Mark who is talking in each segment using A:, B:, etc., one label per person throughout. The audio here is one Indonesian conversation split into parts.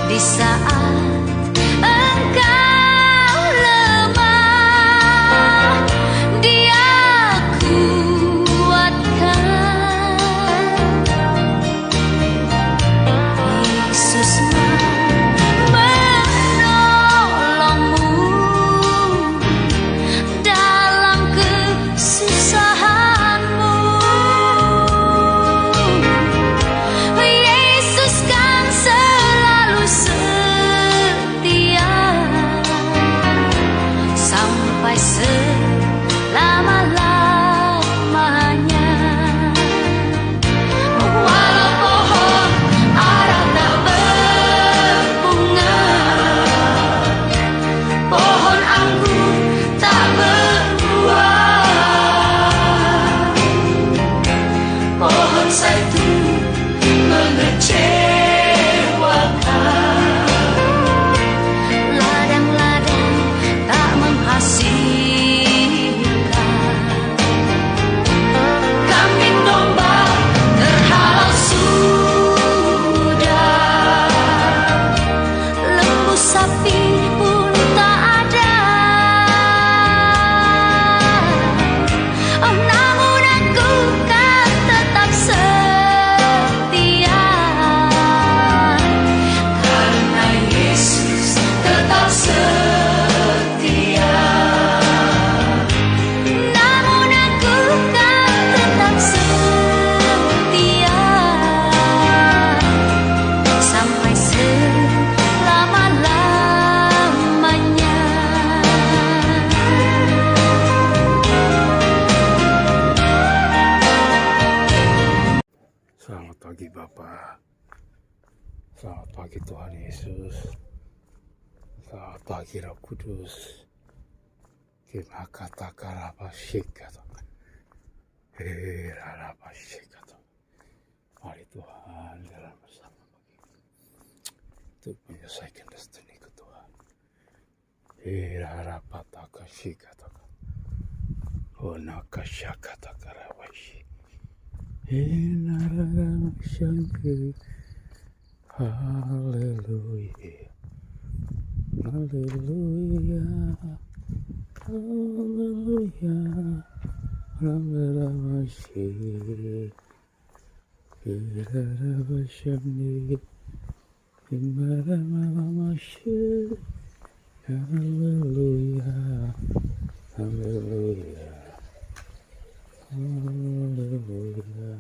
A: di saat engkau lemah, Dia kuatkan. Yesus menolongmu dalam kesusahanmu. Yesus kan selalu setia sampai selama-lamanya. Walau pohon ara tak berbunga, pohon anggur tak berbuah, pohon zaitun mengecewakan, ladang-ladang tak menghasilkan, kambing domba terhalau sudah, lembu sapi pun tak ada. Oh, namun aku kan tetap setia, karena Yesus tetap setia. Namun aku kan tetap setia sampai selama-lamanya.
B: Selamat pagi Bapak, selamat pagi Tuhan Yesus, selamat pagi Roh Kudus. Kimakata karabashikata, herarabashikata. Mari Tuhan dalam bersama pagi untuk menyelesaikan destiniku Tuhan. Herarapatakashikata, onakashakata karabashi. Enararashangri, hallelujah, hallelujah, hallelujah, ramarabashi, irarabashangri, imaramarabashi, hallelujah, hallelujah. Hallelujah.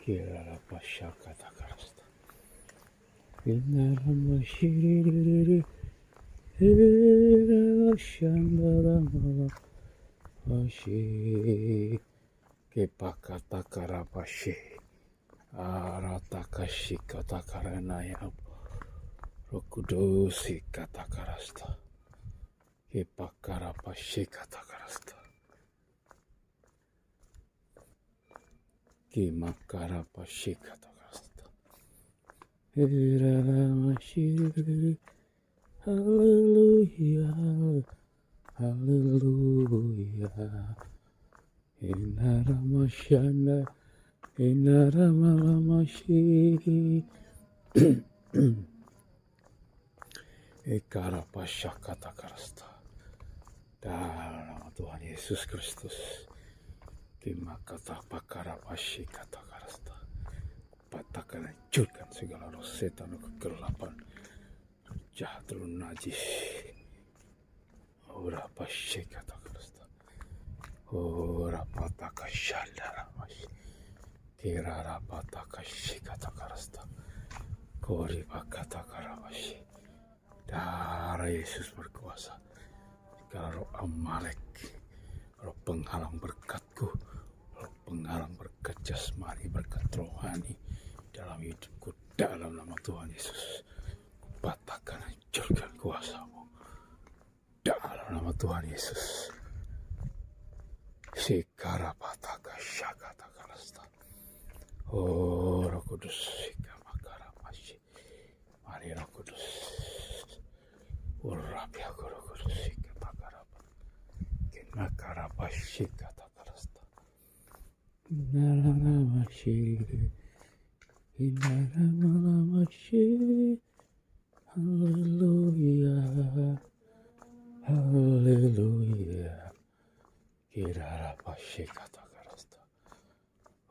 B: Kira pasyakata karasta. Inaramashiriri. Irashandaramalabashi. Kepakata karabashi. Aratakashi kata karanaya. Rokudosi kata karasta. Kepakarapashi kata karasta. Kimakara pashikata karasta. Hallelujah, hallelujah, hallelujah. Inaramashana, inaramalamashi. Ekara pashakata karasta. Dalam nama Tuhan Yesus Kristus. Kimakata pakara pashikata karasta. Patahkan, hancurkan segala roh setan, kegelapan, jahat, roh najis. Ora pashikata karasta. Ora pataka shandara mashi. Kirara pataka shikata karasta. Kori bakata karabashi. Darah Yesus berkuasa. Segala roh Amalek, roh penghalang berkatku, roh penghalang berkat jasmani, berkat rohani dalam hidupku, dalam nama Tuhan Yesus, patahkan, hancurkan kuasamu dalam nama Tuhan Yesus. Sikara pataka syakata karasta. Oh Roh Kudus, sikama karamashi. Mari Roh Kudus. Urapi aku Roh Kudus, sikama karapa. Kinakarapashi kata karasta. Inaramashi. Inaramashi. Haleluya, haleluya. Kirara pashe kata karasta.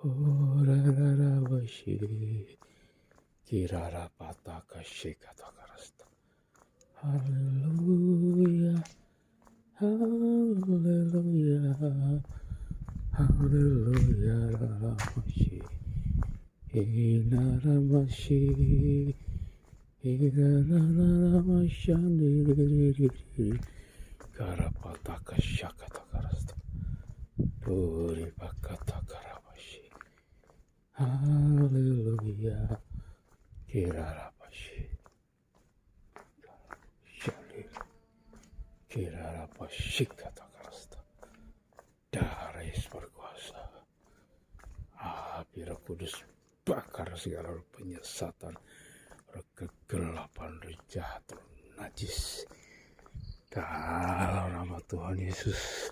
B: Orara pashe. Kirara pata kashe kata karasta. Haleluya, haleluya, haleluya. Rara pashe. Inara pashe. Inara pashe. Karapata kashakata karasta. Puri bakata karabashi. Hallelujah. Kirarabashi. Shalil. Kirarabashi kata karasta. Daris berkuasa. Api Roh Kudus bakar segala penyesatan, kegelapan, jahat, najis. Dalam nama Tuhan Yesus,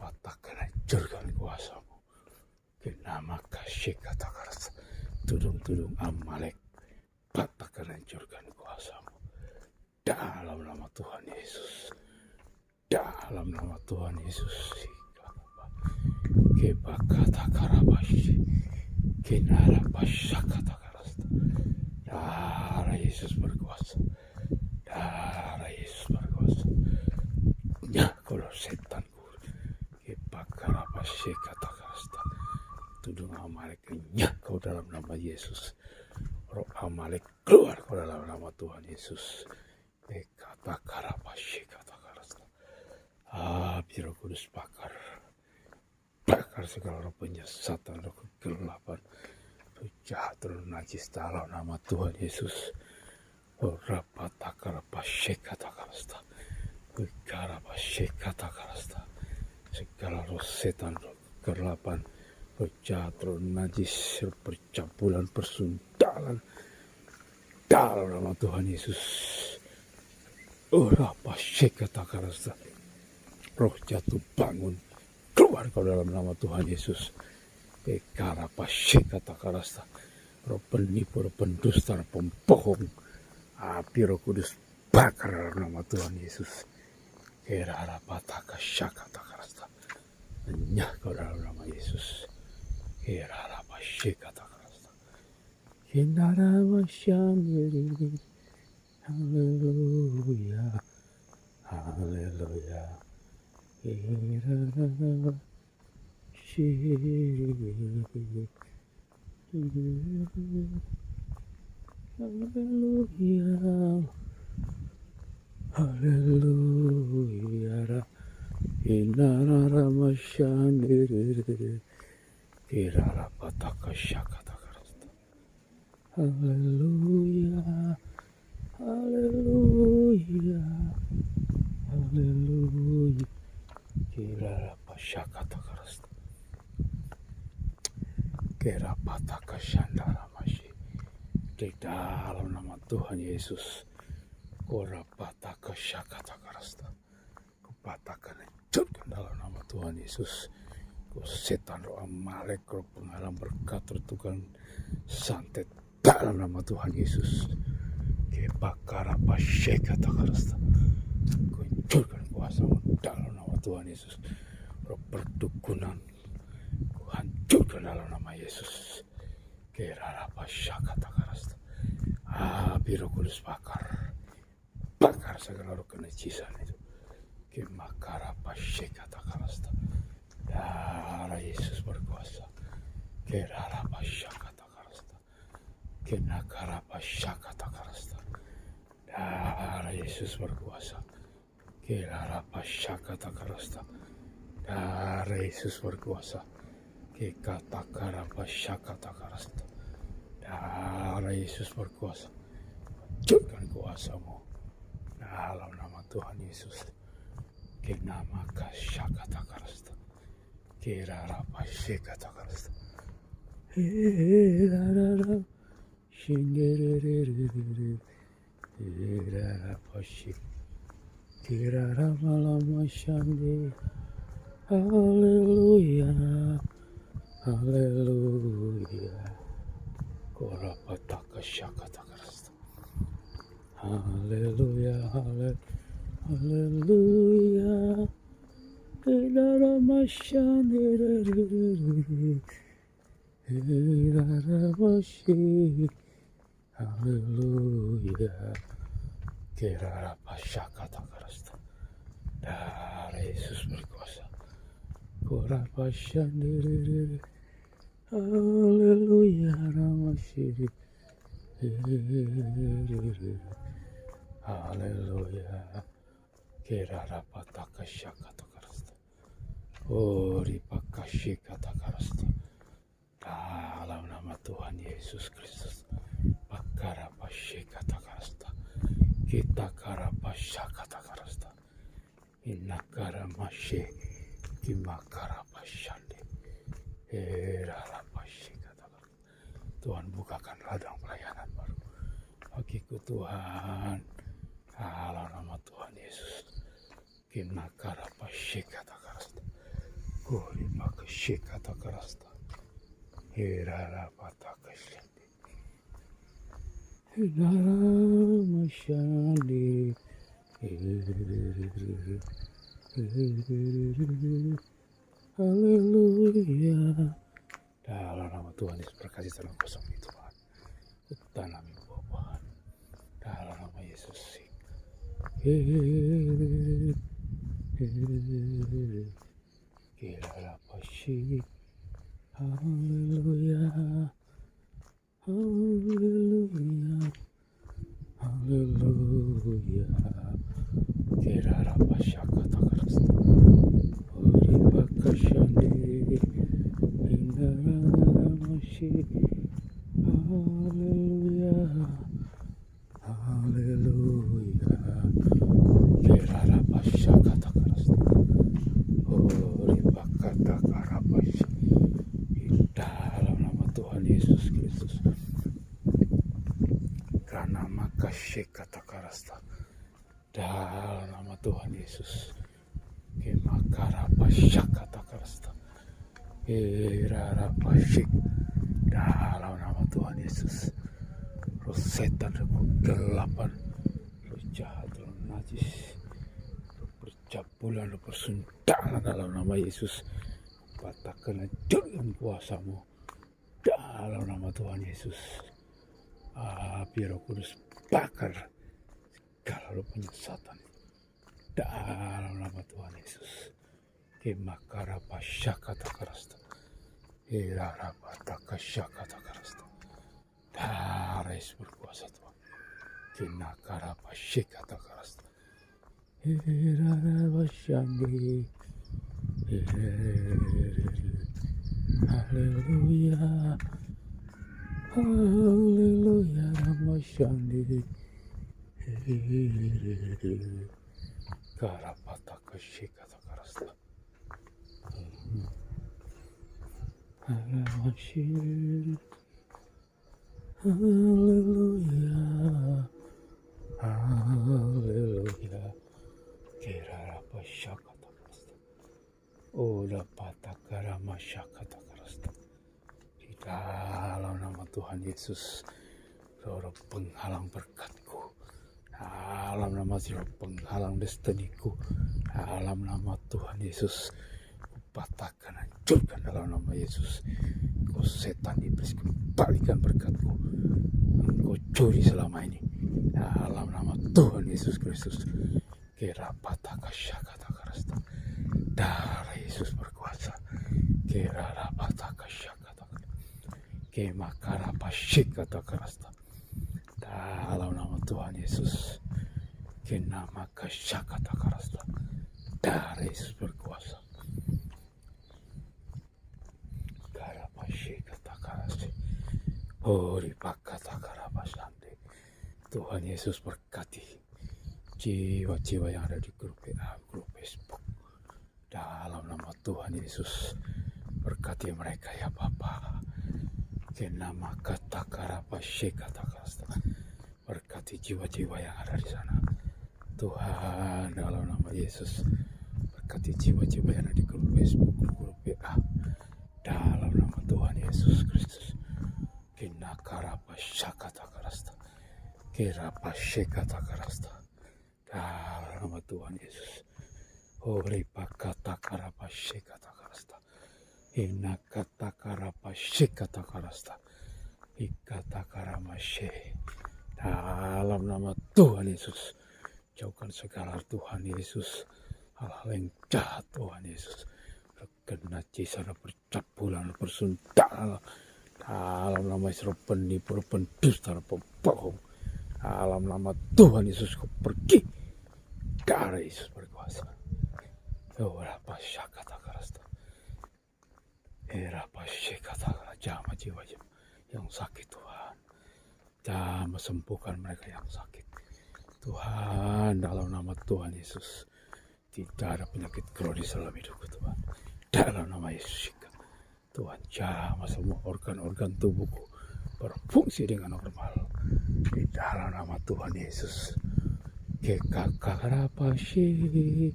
B: patahkan, hancurkan kuasamu. Kenama kasih kata keras, tudung-tudung Amalek, patahkan, hancurkan kuasamu. Dalam nama Tuhan Yesus, dalam nama Tuhan Yesus. Kebakata karabashi, kenara pasha kata keras. Darah Yesus berkuasa. Darah Yesus berkuasa. Ya, kalau setan kebakar apa sih kata kasta. Tudung Amalek nyak kau dalam nama Yesus. Roh Amalek keluar kau dalam nama Tuhan Yesus. Kata apa sih kata kasta. Api Roh Kudus bakar segala roh penyesatan, roh kegelapan, roh jahat, roh najis dalam nama Tuhan Yesus. Rapata karapashe kata karasta. Karapashe kata karasta. Segala roh setan, roh kegelapan, roh jahat, roh najis, roh percabulan, persundalan dalam nama Tuhan Yesus. Rapashe kata karasta. Roh jatuh bangun, keluar kau dalam nama Tuhan Yesus. Karapashe kata karasta. Roh penipu, roh pendusta, roh pembohong, api Roh Kudus bakar dalam nama Tuhan Yesus. Kerara pataka syakata karasta. Nyah kau dalam nama Yesus. Kerara pasyakata karasta. Kinara masyandiri. Haleluya. Haleluya. Kerara syiri. Haleluya. Haleluya. Inara mashandiri. Kirara pataka syakata karasta. Haleluya. Haleluya. Haleluya. Kirara pasyakata karasta. Kera pataka syandara masih. Di dalam nama Tuhan Yesus, kora pataka syakata karasta. Kupatahkan, hancurkan dalam nama Tuhan Yesus. Ku setan, roh Amalek, roh penghalang berkat, roh tukang santet dalam nama Tuhan Yesus. Kebakar apa syakata karasta. Ku hancurkan kuasamu dalam nama Tuhan Yesus. Roh perdukunan, ku hancurkan dalam nama Yesus. Kera apa syakata karasta. Api Roh Kudus bakar segala roh kenajisan itu. Kemakar apa syakata karasta. Darah Yesus berkuasa. Kera apa syakata karasta. Kenakar apa syakata karasta. Darah Yesus berkuasa. Kera apa syakata karasta. Darah Yesus berkuasa. Kekatakar apa syakata karasta. Darah Yesus berkuasa. Hancurkan kuasamu dalam nama Tuhan Yesus. Kenama kasyakata karasta. Kirara pasyakata karasta. Kirara shingerere. Kirara pasyik. Kirara malam syande. Haleluya. Haleluya. Kora pataka syakata karasta. Haleluya, haleluya. Haleluya. Kerara pasyakata karasta. Darah Yesus berkuasa. Kora pasyandiriri. Haleluya, namasyiri. Haleluya. Kerara pataka syakata karasta. Ori pakashi kata karasta. Dalam nama Tuhan Yesus Kristus. Pakara pasyi kata karasta. Kita kara pasya kata karasta. Inakara masyi. Kimakara pasyandi. Erara pasyi kata karasta. Tuhan bukakan ladang pelayanan baru bagiku Tuhan. Dalam nama Tuhan Yesus. Kinakara pasyi kata karasta. Kori pakasyi kata karasta. Erara pataka syandi. Erara masyandi. Haleluya. Dalam nama Tuhan Yesus berkasih tanam kosong itu Tuhan. Tanami buah-buahan. Dalam nama Yesus. Kira pasyi. Haleluya. Haleluya. Haleluya. Kira pasya kata karasta. Ori pakasyandi. Indara masyi. Haleluya. Haleluya. Kira pasya kata karasta. Ori pakata karapasya. Dalam nama Tuhan Yesus Kristus. Karena makasih kata karasta. Dalam nama Tuhan Yesus. Kemakara pasya kata karasta. Irara pasik. Dalam nama Tuhan Yesus. Roh setan, roh kegelapan, roh jahat, roh najis, roh percabulan, roh persundangan dalam nama Yesus. Patahkan dengan kuasamu dalam nama Tuhan Yesus. Api Roh Kudus bakar segala roh penyesatan dalam nama Tuhan Yesus. Kemakara pasyakata karasta. Irara pataka syakata karasta. Darah Yesus berkuasa Tuhan. Kenakara pasyakata karasta. Irara pasyandi. Haleluya. Haleluya. Namasyandi. Karapataka syikata karasta. Namasyandi. Haleluya. Haleluya. Kerapa syakata karasta. Ola patakara masyakata karasta. Di dalam nama Tuhan Yesus, roh penghalang berkatku. Dalam nama roh penghalang destiniku. Dalam nama Tuhan Yesus, kupatahkan, hancurkan dalam nama Yesus. Kau setan iblis, kembalikan berkatku. Engkau curi selama ini. Dalam nama Tuhan Yesus Kristus. Kira pataka syakata karasta. Darah Yesus berkuasa. Kira pataka syakata. Kemakara pasyikata karasta. Dalam nama Tuhan Yesus. Kenamaka syakata karasta. Darah Yesus berkuasa. Kara pasyikata karasta. Ori pakata karapasante. Tuhan Yesus berkati jiwa-jiwa yang ada di grup WA, grup Facebook. Dalam nama Tuhan Yesus, berkati mereka ya Bapa. Kenama kata karapashe kata kasta. Berkati jiwa-jiwa yang ada di sana. Tuhan, dalam nama Yesus, berkati jiwa-jiwa yang ada di grup Facebook, grup WA. Dalam nama Tuhan Yesus Kristus. Kena karapashe kata kasta. Kira pasika takarasta. Dalam nama Tuhan Yesus. Ori pakata karapasika takarasta. Inakata karapasika takarasta. Ikata karamashe. Dalam nama Tuhan Yesus. Jauhkan segala Tuhan Yesus. Hal-hal yang jahat Tuhan Yesus. Kena cisara percabulan persundalan. Dalam nama Yesus penipu pendusta pembohong. Dalam nama Tuhan Yesus kau pergi. Darah Yesus berkuasa. Ora pasaka takarasta. Era pasika takara jama jiwa yang sakit Tuhan. Jama sembuhkan mereka yang sakit. Tuhan, dalam nama Tuhan Yesus. Tidak ada penyakit kronis dalam hidupku Tuhan. Dalam nama Yesus. Tuhan, jama semua organ-organ tubuhku berfungsi dengan normal. Di dalam nama Tuhan Yesus. Kekakarapashi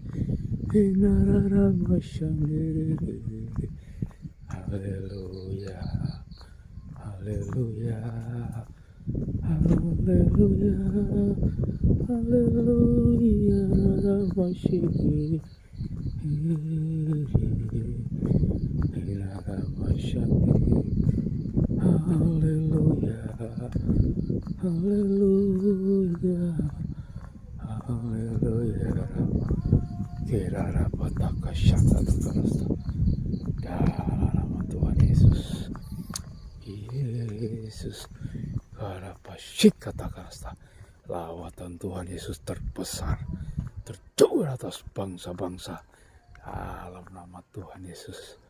B: inararamashandiri. Haleluya, haleluya, haleluya, haleluya, ramashi inaramashandiri. Haleluya, haleluya, haleluya. Kirara pataka syaka takarasta. Dalam nama Tuhan Yesus. Yesus. Karapa syika takarasta. Lawatan Tuhan Yesus terbesar. Terjauh atas bangsa-bangsa. Dalam nama Tuhan Yesus.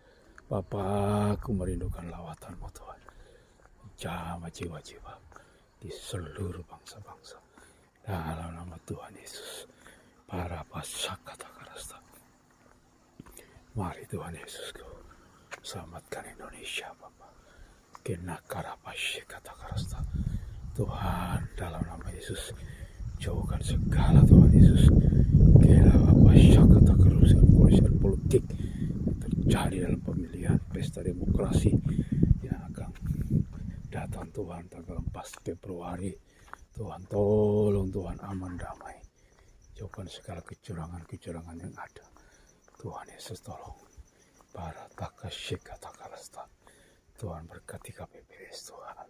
B: Bapa, aku merindukan lawatan-Mu Tuhan. Jamah jiwa-jiwa di seluruh bangsa-bangsa. Dalam nama Tuhan Yesus. Para pasaka takarasta. Mari Tuhan Yesus kau selamatkan Indonesia Bapa. Kena karapasika takarasta. Tuhan, dalam nama Yesus jauhkan segala Tuhan Yesus. Kena pasaka takarasta urusan politik yang terjadi dalam pemilihan pesta demokrasi yang akan datang Tuhan tanggal 4 Februari. Tuhan tolong Tuhan aman damai. Jauhkan segala kecurangan-kecurangan yang ada. Tuhan Yesus tolong. Para takashika takarasta. Tuhan berkati KPPS Tuhan.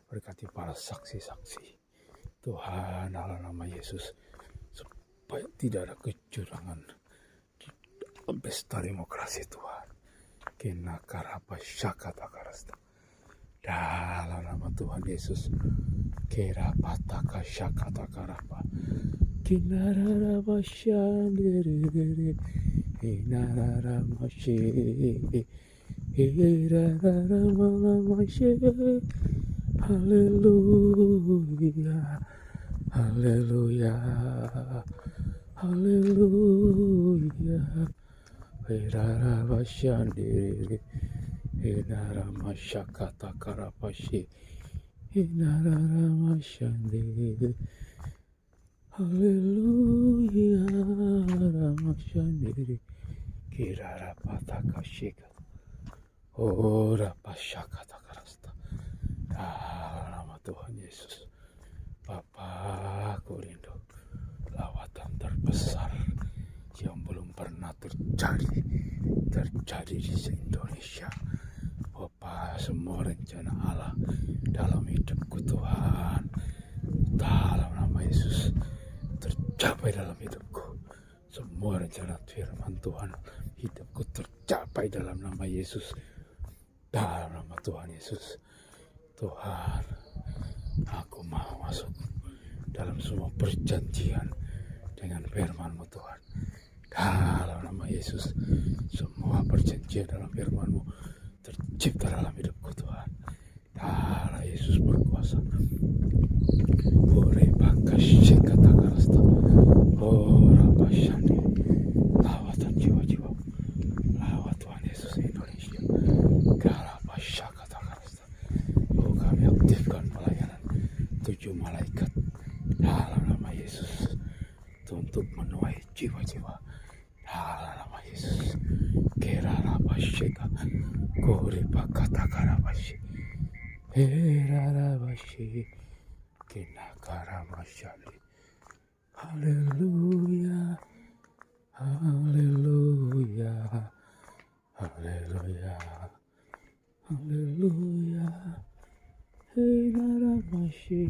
B: Berkati para saksi-saksi. Tuhan dalam nama Yesus. Supaya tidak ada kecurangan di dalam pesta demokrasi Tuhan. Kena karapa syaka takarasta. Dalam nama Tuhan Yesus. Kera pataka syaka takarapa. Kinarara mashandiri, inarara mashi, irarara malamashi. Haleluya, haleluya, haleluya. Irara mashandiri, inarara masyakata karapashi, inarara mashandiri. Haleluya, ramashandiri. Kirara pataka shika. Ora pasyaka takarasta. Dalam nama Tuhan Yesus. Bapa, aku rindu lawatan terbesar yang belum pernah terjadi di Indonesia. Bapa, semua rencana Allah dalam hidupku Tuhan. Dalam nama Yesus. Tercapai dalam hidupku. Semua rencana firman Tuhan hidupku tercapai dalam nama Yesus. Dalam nama Tuhan Yesus. Tuhan, aku mau masuk dalam semua perjanjian dengan firman-Mu Tuhan. Dalam nama Yesus. Semua perjanjian dalam firman-Mu tercipta dalam hidupku Tuhan. Dalam Yesus berkuasa. Ore bakashika takarasta. Ora pasyandi. Lawatan jiwa-jiwa. Lawat Tuhan Yesus Indonesia. Kala pasyaka takarasta. Oh, kami aktifkan pelayanan 7 malaikat dalam nama Yesus untuk menuai jiwa-jiwa dalam nama Yesus. Kera pasyika. Kore bakata karabashi. Kera rabashi. Kena Karamasali. Haleluya, haleluya, haleluya, haleluya. Hey Naramashi,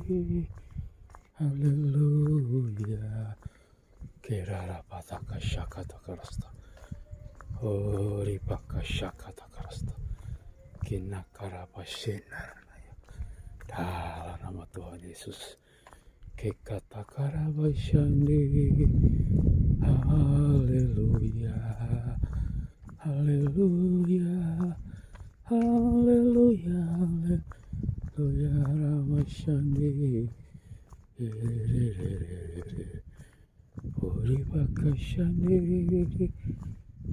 B: haleluya. Kerara pataka shakata karasta. Ori paka shakata karasta. Kinakara pashenaraya. Dalam nama Tuhan Yesus. Kekatakara basyandi. Haleluya, haleluya, haleluya, haleluya, Ramasyandi. Uri bakasyandi.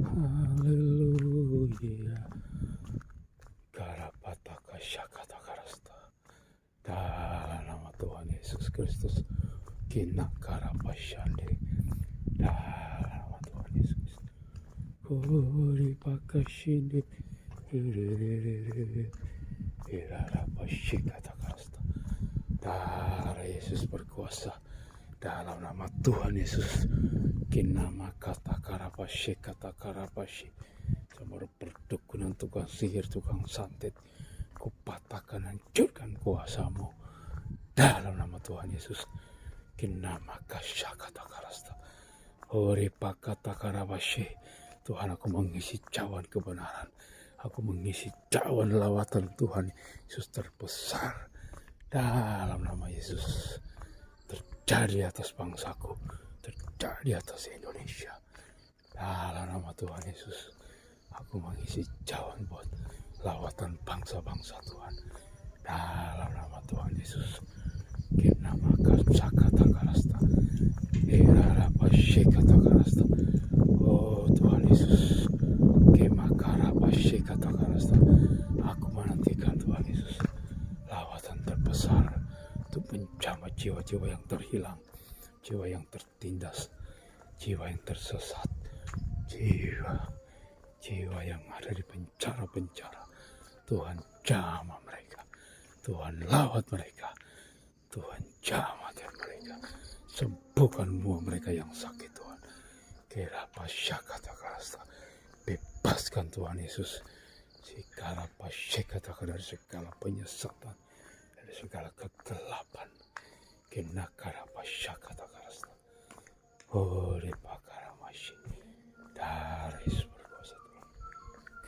B: Haleluya. Karapataka syakatakarasta. Dalam nama Tuhan Yesus Kristus. Kinakarapasyandi. Dalam nama Tuhan Yesus. Kori pakashindi. Irarapasyikatakarasta. Darah Yesus berkuasa. Dalam nama Tuhan Yesus. Kinama kata karapasy kata karapasy. Semua perdukunan tukang sihir, tukang santet, kupatahkan, hancurkan kuasamu dalam nama Tuhan Yesus. Kinama kasya kata karasta. Ori pakata karapasy. Tuhan, aku mengisi cawan kebenaran. Aku mengisi cawan lawatan Tuhan Yesus terbesar dalam nama Yesus. Terjadi atas bangsaku, terjadi atas Indonesia. Dalam nama Tuhan Yesus, aku mengisi cawan buat lawatan bangsa-bangsa Tuhan. Dalam nama Tuhan Yesus, kinama kata karasta, irarapasy kata karasta. Oh Tuhan Yesus, kemakarapashi kata karasta. Aku menantikan Tuhan Yesus, lawatan terbesar untuk menjamah jiwa-jiwa yang terhilang, jiwa yang tertindas, jiwa yang tersesat, jiwa yang ada di penjara-penjara. Tuhan jamah mereka, Tuhan lawat mereka, Tuhan jamah mereka, sembuhkan semua mereka yang sakit Tuhan. Kerapasya kata karasta, bebaskan Tuhan Yesus, sikarapasya kata dari segala penyesatan, dari segala kegelapan. Kenakarapasya kata karasta. Ore pakaramasy. Dari Yesus berkuasa Tuhan.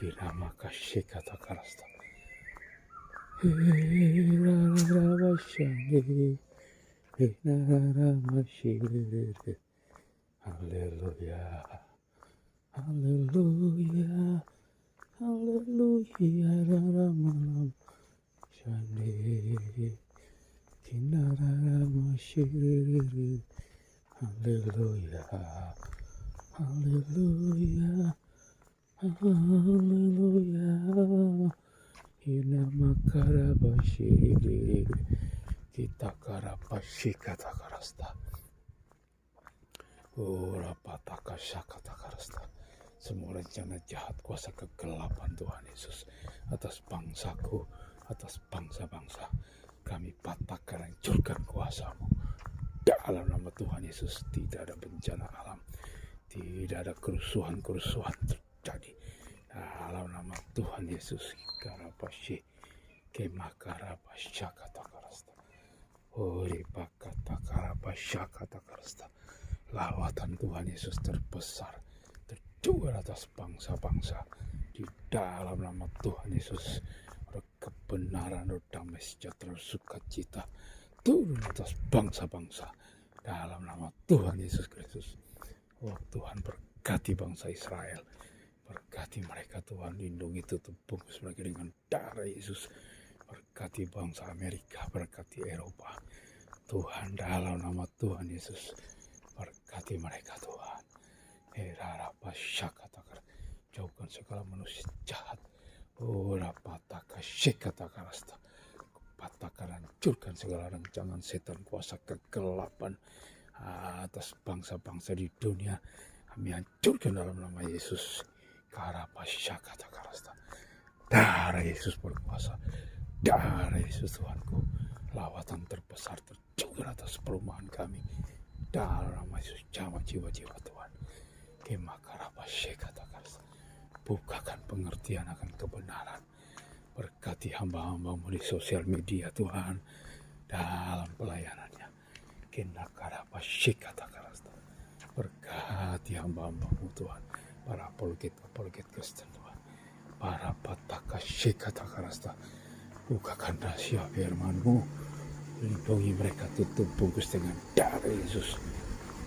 B: Kinamakasy kata karasta. Irararabasyandi. Inararamasy. Haleluya. Haleluya. Haleluya. Raramalam. Syandi. Kinararamasy. Haleluya. Haleluya. Haleluya. Inamakarabashi. Kita karapasy kata karasta. Ora pataka kata karasta. Semua rencana jahat, kuasa kegelapan Tuhan Yesus atas bangsaku, atas bangsa-bangsa, kami patahkan, hancurkan kuasa-Mu. Dalam nama Tuhan Yesus, tidak ada bencana alam, tidak ada kerusuhan-kerusuhan terjadi. Dalam nama Tuhan Yesus, karapasy, kemakarapasya kata karasta. Ori pakata karapasya kata karasta. Lawatan Tuhan Yesus terbesar, terjual atas bangsa-bangsa. Di dalam nama Tuhan Yesus, kebenaran, damai sejahtera, sukacita turun atas bangsa-bangsa. Dalam nama Tuhan Yesus Kristus. Oh Tuhan, berkati bangsa Israel. Berkati mereka Tuhan, lindungi, tutup bungkus mereka dengan darah Yesus. Berkati bangsa Amerika, berkati Eropa. Tuhan, dalam nama Tuhan Yesus, berkati mereka Tuhan. Jauhkan segala manusia jahat. Patahkan, hancurkan segala rancangan setan, kuasa kegelapan atas bangsa-bangsa di dunia. Kami hancurkan dalam nama Yesus. Darah Yesus berkuasa. Darah Yesus Tuhanku. lawatan terbesar tercurah atas perumahan kami. Dalam nama Yesus, jamah jiwa-jiwa Tuhan. Bukakan pengertian akan kebenaran. Berkati hamba-hambamu di sosial media Tuhan, dalam pelayanannya. Berkati hamba-hambamu Tuhan, para apologet Kristen Tuhan, para pataka shikatakarasta. Bukakan rahasia firman-Mu, lindungi mereka, tutup bungkus dengan darah Yesus.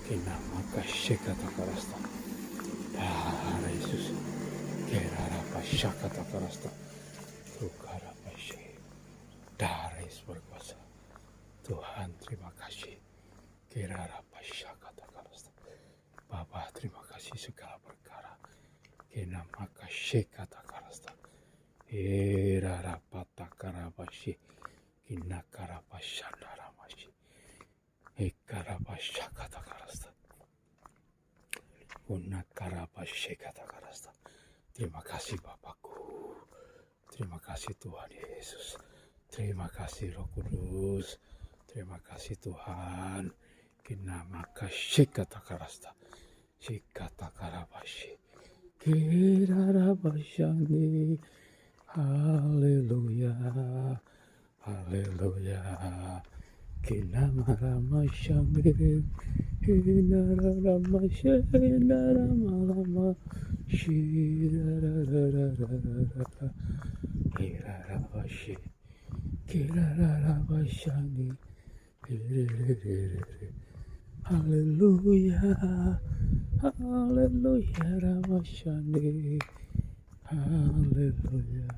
B: Kinamaka shikatakarasta, darah Yesus. Kerarapa shakatakarasta, tukarapa shik, darah Yesus berkuasa. Tuhan terima kasih. Kerarapa shakatakarasta. Bapa terima kasih segala perkara. Kinamaka shikatakarasta. Erarapatakarabasi, kinakarapashandaramashi, ekarapashakatakarasta, unakarapashekatakarasta. Terima kasih Bapakku. Terima kasih Tuhan Yesus. Terima kasih Roh Kudus. Terima kasih Tuhan. Kinamakashekatakarasta, shikatakarabasi, kirarabashani. Haleluya, haleluya. Kinamaramashamir, kinaramashenaramalama, shirararararara, kirarabashi, kirarabashani. Haleluya, haleluya, ramashani. Haleluya.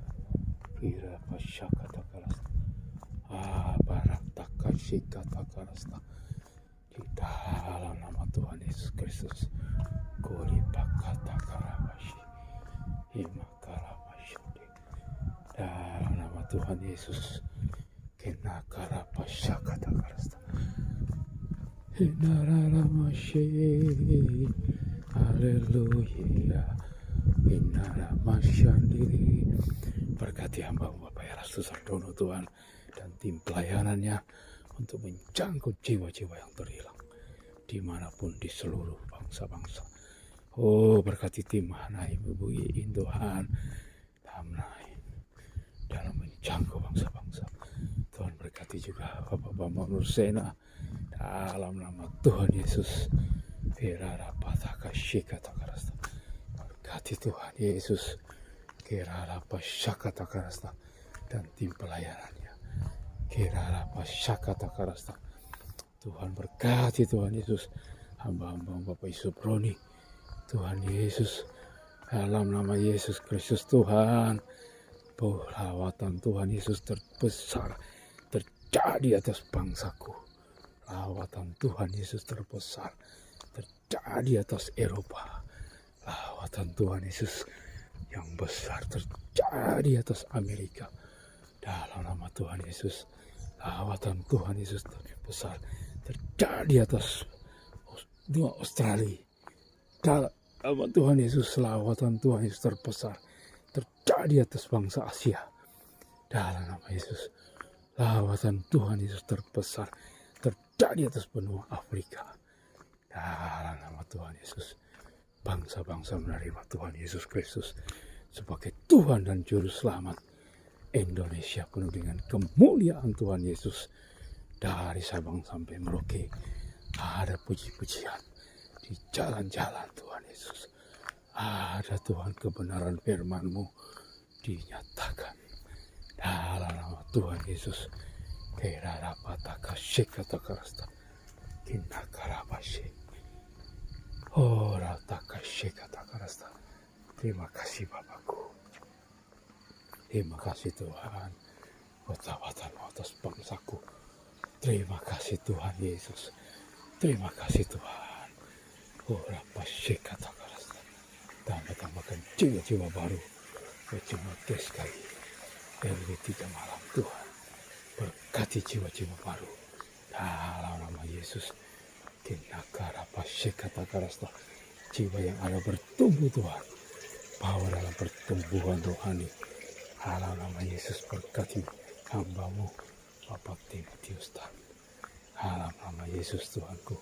B: Kira pasyakatakarasta. Baraktakashikatakarasta. Di dalam nama Tuhan Yesus Kristus. Kuripakatakaravashi. Himakaravasyandi. Dalam nama Tuhan Yesus. Kinakarapashakatakarasta. Hinararamashi. Haleluya. Inaramasyandi. Berkati hamba Bapak Erastu Sardono Tuhan dan tim pelayanannya untuk menjangkau jiwa-jiwa yang terhilang dimanapun di seluruh bangsa-bangsa. Oh, berkati tim Hanaim Ibu Iin Tuhan dalam menjangkau bangsa-bangsa. Tuhan berkati juga Bapak Bambang Nursena dalam nama Tuhan Yesus. Berkati Tuhan Yesus. Kirarapa syakatakarasta dan tim pelayanannya. Kirarapa syakatakarasta. Tuhan berkati Tuhan Yesus. Hamba-hamba Bapak Yusuf Roni. Tuhan Yesus. Dalam nama Yesus Kristus Tuhan. Lawatan Tuhan Yesus terbesar terjadi atas bangsaku. Lawatan Tuhan Yesus terbesar terjadi atas Eropa. Lawatan Tuhan Yesus yang besar terjadi atas Amerika. Dalam nama Tuhan Yesus. Lawatan Tuhan Yesus terbesar terjadi atas Australia. Dalam nama Tuhan Yesus. Lawatan Tuhan Yesus terbesar terjadi atas bangsa Asia. Dalam nama Yesus. Lawatan Tuhan Yesus terbesar terjadi atas benua Afrika. Dalam nama Tuhan Yesus. Bangsa-bangsa menerima Tuhan Yesus Kristus sebagai Tuhan dan Juru Selamat. Indonesia penuh dengan kemuliaan Tuhan Yesus. Dari Sabang sampai Merauke ada puji-pujian di jalan-jalan Tuhan Yesus. Ada Tuhan, kebenaran firman-Mu dinyatakan dalam nama Tuhan Yesus. Kerarapatakasyikatakarasta kinakarabashi. Oh, ratakashikatakarasta. Terima kasih Bapakku. Terima kasih Tuhan buat lawatan atas bangsaku. Terima kasih Tuhan Yesus. Terima kasih Tuhan. Oh, rapashikatakarasta. Tambahkan jiwa-jiwa baru. Berjumlah sekali. Dari 3 malam Tuhan. Berkati jiwa-jiwa baru. Dalam nama Yesus. Kinakarapashikatakarasta. Jiwa yang ada bertumbuh Tuhan. Bawa dalam pertumbuhan rohani. Dalam nama Yesus berkati hamba-Mu. Bapak Timotius Tan. Dalam nama Yesus Tuhanku,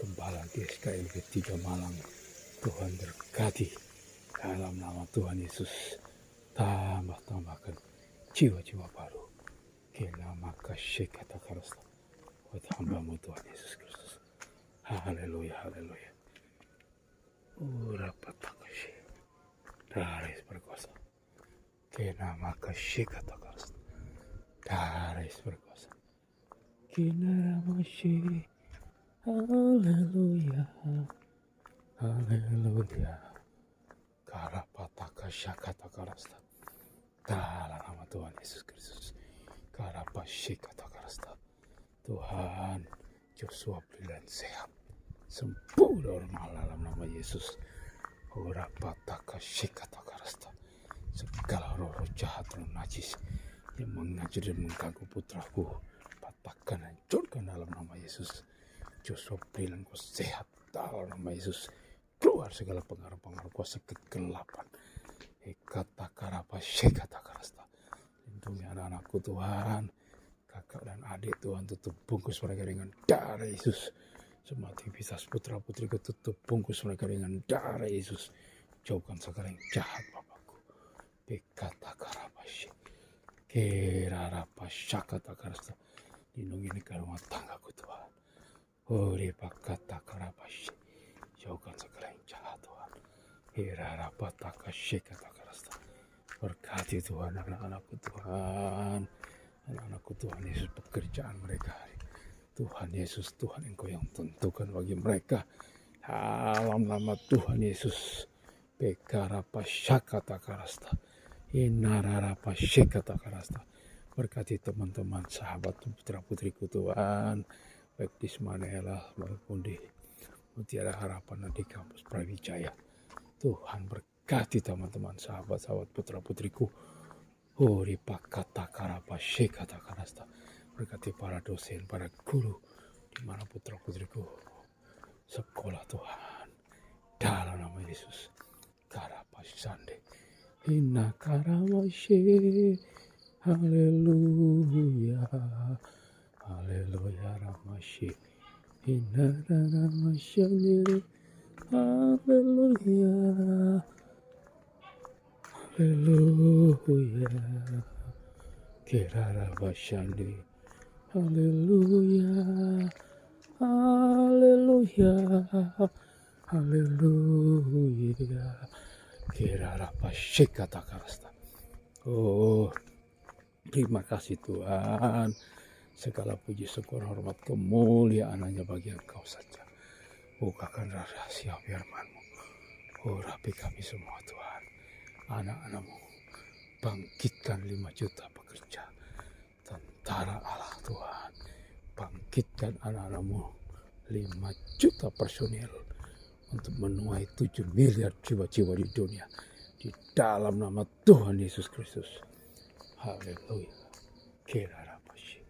B: Gembala GSKLB 3 Malang, Tuhan berkati. Dalam nama Tuhan Yesus, tambahkan jiwa-jiwa baru. Kena maka kata karasta buat hambamu Tuhan Yesus Kristus. Haleluya, haleluya. Urapatakashi, Daris berkuasa. Kena maka kata karasta, Daris berkuasa. Kena masih. Haleluya, haleluya. Karapataka syakata karasta. Dalam nama Tuhan Yesus Kristus. Karapashikata karasta. Tuhan, Joshua Brilian sehat, sembuh normal dalam nama Yesus. Urapataka syikata karasta. Segala roh jahat, roh najis yang mengajar dan mengganggu putraku, patahkan, hancurkan dalam nama Yesus. Joshua Brilian kau sehat dalam nama Yesus. Keluar segala pengaruh-pengaruh kuasa kegelapan. Kata karapashikata karasta. Lindungi anak-anakku Tuhan, kakak dan adik Tuhan, tutup bungkus mereka dengan darah Yesus. Semua aktivitas putra-putriku tutup bungkus mereka dengan darah Yesus. Jauhkan segala yang jahat Bapakku. Bekata karapashi, kerarapashakata karasta. Lindungi negara rumah tanggaku Tuhan. Ori pakata karapashi. Jauhkan segala yang jahat Tuhan. Kerarapataka shikata karasta. Berkati Tuhan anak-anakku Tuhan. Anak-anakku Tuhan Yesus, pekerjaan mereka. Tuhan Yesus, Tuhan Engkau yang tentukan bagi mereka. Dalam nama Tuhan Yesus. Pekarapashakata karasta. Inararapashikata karasta. Berkati teman-teman, sahabat, putra-putriku Tuhan. Baik di Semanela maupun di Mutiara Harapan di kampus Brawijaya. Tuhan berkati teman-teman, sahabat-sahabat, putra-putriku. Uripakata karapashikata karasta. Berkati para dosen, para guru, di mana putra-putriku sekolah Tuhan. Dalam nama Yesus. Karapasande. Inna karamashe. Haleluya. Haleluya ramashe. Inna ramashe. Haleluya. Haleluya. Kerarabashande. Haleluya. Haleluya. Haleluya. Kerarabashikata karasta. Oh, terima kasih Tuhan. Segala puji syukur hormat kemuliaan hanya bagi Engkau saja. Bukakan rahasia firman-Mu. Oh, rapi kami semua Tuhan. Anak-anak-Mu. Bangkitkan 5 juta pekerja. Tentara Allah Tuhan. Bangkitkan anak-anak-Mu. 5 juta personil. Untuk menuai 7 miliar jiwa-jiwa di dunia. Di dalam nama Tuhan Yesus Kristus. Haleluya. Kerarapashi.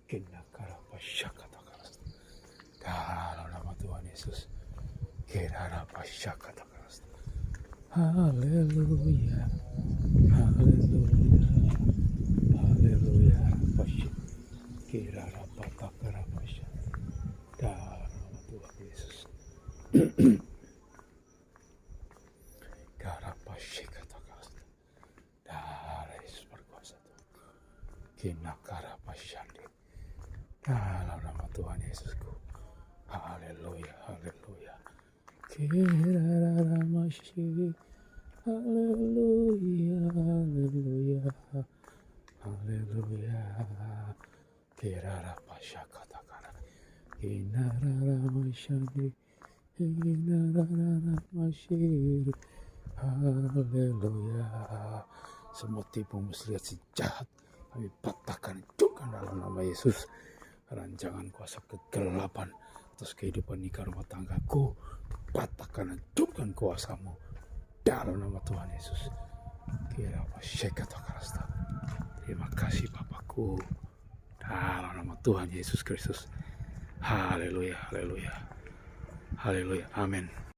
B: Kenakarapashakata karasta. Dalam nama Tuhan Yesus. Kerarapashakata karasta. Haleluya. Haleluya. Haleluya. Pashi. Kerarapata karapasha. Dalam nama Tuhan Yesus. Karapashikata karasta. Darah Yesus berkuasa Tuhan. Kenakarapashande. Dalam nama Tuhan Yesusku. Haleluya, haleluya. Keraramashi. Haleluya, haleluya. Haleluya. Kerarapashakata karasta. Inararamashande. Inararamashir. Haleluya. Semua tipu muslihat si jahat kami patahkan juga dalam nama Yesus. Rancangan kuasa kegelapan atas kehidupan nikah rumah tanggaku, patahkan juga kuasa-Mu dalam nama Tuhan Yesus. Terima kasih Bapakku, dalam nama Tuhan Yesus Kristus. Haleluya, haleluya, haleluya, amin.